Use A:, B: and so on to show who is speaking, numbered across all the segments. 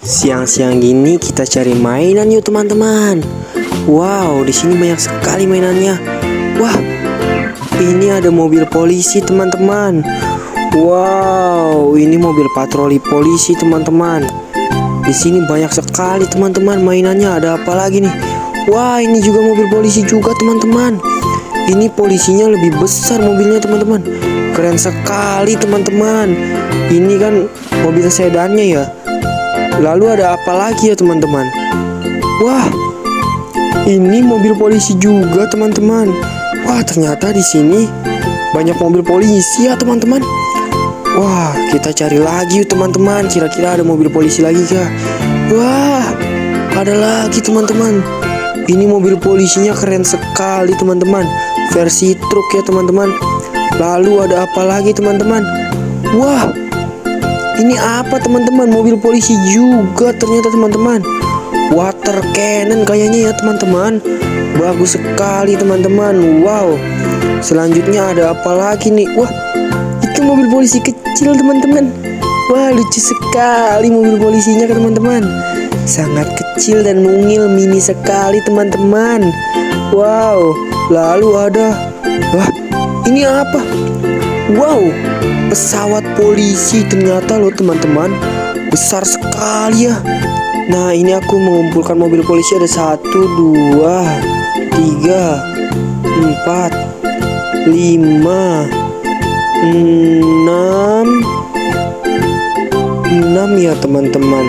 A: Siang-siang gini kita cari mainan yuk teman-teman. Wow, di sini banyak sekali mainannya. Wah, ini ada mobil polisi teman-teman. Wow, ini mobil patroli polisi teman-teman. Di sini banyak sekali teman-teman mainannya. Ada apa lagi nih? Wah, ini juga mobil polisi juga teman-teman. Ini polisinya lebih besar mobilnya teman-teman. Keren sekali teman-teman. Ini kan mobil sedannya ya. Lalu ada apa lagi ya teman-teman? Wah, ini mobil polisi juga teman-teman. Wah, ternyata di sini banyak mobil polisi ya teman-teman. Wah, kita cari lagi yuk teman-teman. Kira-kira ada mobil polisi lagi kah? Wah, ada lagi teman-teman. Ini mobil polisinya keren sekali teman-teman. Versi truk ya teman-teman. Lalu ada apa lagi teman-teman? Wah, ini apa teman-teman? Mobil polisi juga ternyata teman-teman. Water cannon kayaknya ya teman-teman. Bagus sekali teman-teman. Wow. Selanjutnya ada apa lagi nih? Wah, itu mobil polisi kecil teman-teman. Wah, lucu sekali mobil polisinya teman-teman. Sangat kecil dan mungil, mini sekali teman-teman. Wow. Lalu ada, wah, ini apa? Wow, pesawat polisi ternyata loh teman-teman. Besar sekali ya. Nah, ini aku mengumpulkan mobil polisi ada 1, 2, 3, 4, 5, 6 ya teman-teman.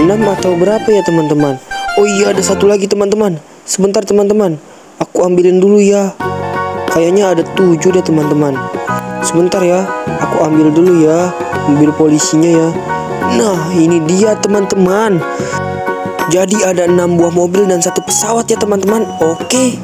A: 6 atau berapa ya teman-teman? Oh iya, ada satu lagi teman-teman. Sebentar teman-teman, aku ambilin dulu ya. Kayaknya ada 7 deh teman-teman. Sebentar ya, aku ambil dulu ya mobil polisinya ya. Nah, ini dia teman-teman. Jadi ada 6 buah mobil dan 1 pesawat ya teman-teman. Oke.